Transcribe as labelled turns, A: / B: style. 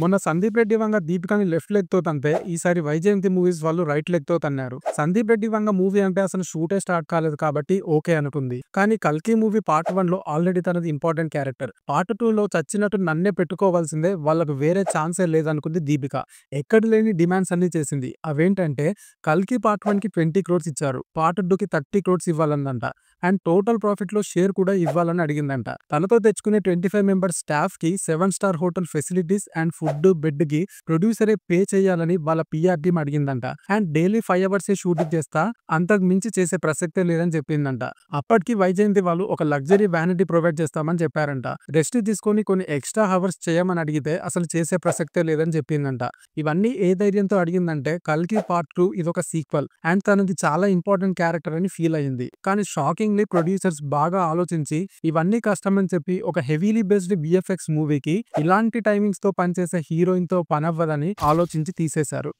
A: మొన్న Sandeep Reddy Vanga దీపికని left leg తో తంతే ఈసారి వైజయంతి మూవీస్ వాళ్ళు రైట్ లెగ్ తో తన్నారు. సందీప్ రెడ్డి వంగ మూవీ అంటే అసలు షూటే స్టార్ట్ కాలేదు కాబట్టి ఓకే అనుకుంది. కానీ కల్కి మూవీ పార్ట్ 1 లో ఆల్రెడీ తనది ఇంపార్టెంట్ క్యారెక్టర్. పార్ట్ 2 లో చచ్చినట్టు నన్నే పెట్టుకోవాల్సిందే, వాళ్ళకు వేరే ఛాన్సే లేదనుకుంది దీపిక. ఎక్కడ లేని డిమాండ్స్ అన్ని చేసింది. అవేంటంటే కల్కి పార్ట్ 1 కి 20 crores ఇచ్చారు, పార్ట్ 2 కి 30 crores ఇవ్వాలందంట. అండ్ టోటల్ ప్రాఫిట్ లో షేర్ కూడా ఇవ్వాలని అడిగిందంట. తనతో తెచ్చుకునే 25 మెంబర్స్ స్టాఫ్ కి 7-star hotel facilities and food bed కి ప్రొడ్యూసరే పే చేయాలని వాళ్ళ పిఆర్ టీమ్ అడిగిందంట. అండ్ డైలీ 5 hours షూటింగ్ చేస్తా, అంతకు మించి చేసే ప్రసక్తే లేదని చెప్పిందంట. అప్పటికి వైజయంతి వాళ్ళు ఒక లగ్జరీ వ్యానిటీ ప్రొవైడ్ చేస్తామని చెప్పారంట. రెస్ట్ తీసుకొని కొన్ని ఎక్స్ట్రా అవర్స్ చేయమని అడిగితే అసలు చేసే ప్రసక్తే లేదని చెప్పిందంట. ఇవన్నీ ఏ ధైర్యంతో అడిగిందంటే కల్కి పార్ట్ 2 ఇదొక సీక్వెల్ అండ్ తనది చాలా ఇంపార్టెంట్ క్యారెక్టర్ అని ఫీల్ అయింది. కానీ షాకింగ్లీ ప్రొడ్యూసర్స్ బాగా ఆలోచించి ఇవన్నీ కష్టమని చెప్పి ఒక హెవీలీ బేస్డ్ విఎఫ్ఎక్స్ మూవీకి ఇలాంటి టైమింగ్స్ తో పనిచేసే హీరోయిన్ తో పనవ్వదని ఆలోచించి తీసేశారు.